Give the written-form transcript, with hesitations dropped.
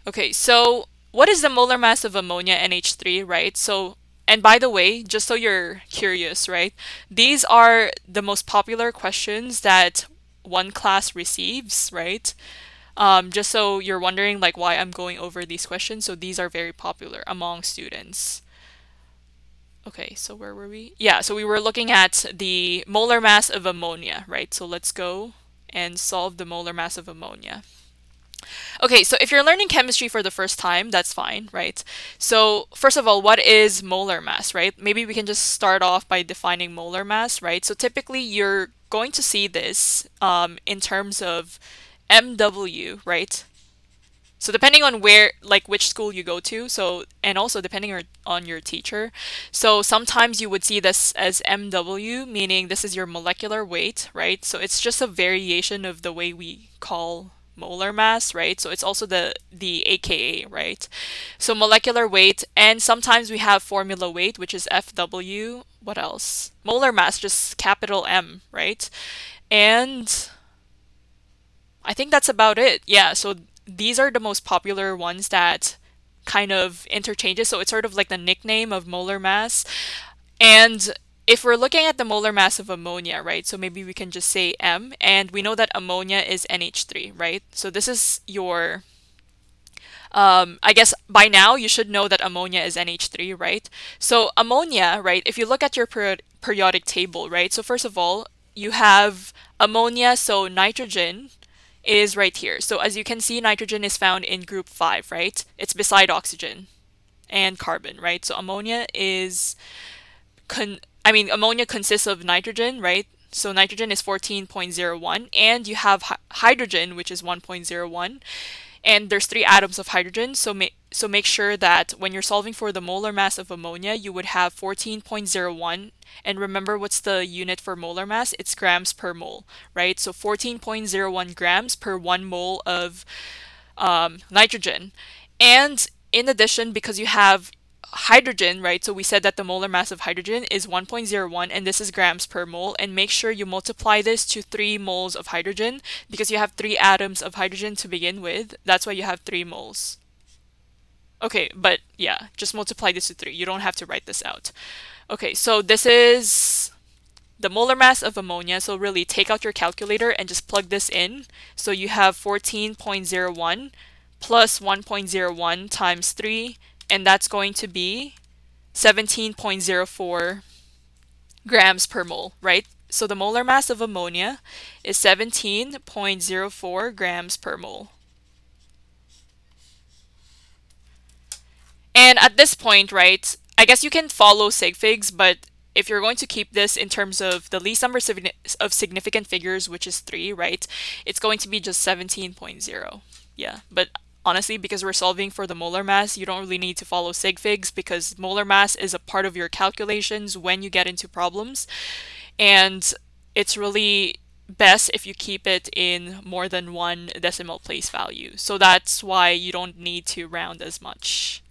Okay, so what is the molar mass of ammonia NH3, right? So, and by the way, just so you're curious, right? These are the most popular questions that Oneclass receives, right? Just so you're wondering like why I'm going over these questions. So these are very popular among students. Okay, so where were we? Yeah, so we were looking at the molar mass of ammonia, right? So let's go and solve the molar mass of ammonia. Okay, so if you're learning chemistry for the first time, that's fine, right? So, first of all, what is molar mass, right? Maybe we can just start off by defining molar mass, right? So, typically, you're going to see this in terms of MW, right? So, depending on where, like, which school you go to, so, and also depending on your teacher. So, sometimes you would see this as MW, meaning this is your molecular weight, right? So, it's just a variation of the way we call molar mass, right? So it's also the AKA, right? So molecular weight, and sometimes we have formula weight, which is FW. What else? Molar mass, just capital M, right? And I think that's about it. Yeah, so these are the most popular ones that kind of interchanges. So it's sort of like the nickname of molar mass. And if we're looking at the molar mass of ammonia, right? So maybe we can just say M, and we know that ammonia is NH3, right? So this is your, I guess by now you should know that ammonia is NH3, right? So ammonia, right? If you look at your periodic table, right? So first of all, you have ammonia, so nitrogen is right here. So as you can see, nitrogen is found in group 5, right? It's beside oxygen and carbon, right? So ammonia is ammonia consists of nitrogen, right? So nitrogen is 14.01, and you have hydrogen, which is 1.01, and there's three atoms of hydrogen. So make sure that when you're solving for the molar mass of ammonia, you would have 14.01. And remember, what's the unit for molar mass? It's grams per mole, right? So 14.01 grams per 1 mole of nitrogen. And in addition, because you have hydrogen, right? So we said that the molar mass of hydrogen is 1.01, and this is grams per mole. And make sure you multiply this to 3 moles of hydrogen because you have 3 atoms of hydrogen to begin with. That's why you have 3 moles. Okay, but yeah, just multiply this to 3. You don't have to write this out. Okay, so this is the molar mass of ammonia. So really take out your calculator and just plug this in. So you have 14.01 plus 1.01 times 3, and that's going to be 17.04 grams per mole, right? So the molar mass of ammonia is 17.04 grams per mole. And at this point, right, I guess you can follow sig figs, but if you're going to keep this in terms of the least number of significant figures, which is 3, right, it's going to be just 17.0. Yeah, but honestly, because we're solving for the molar mass, you don't really need to follow sig figs because molar mass is a part of your calculations when you get into problems. And it's really best if you keep it in more than one decimal place value. So that's why you don't need to round as much.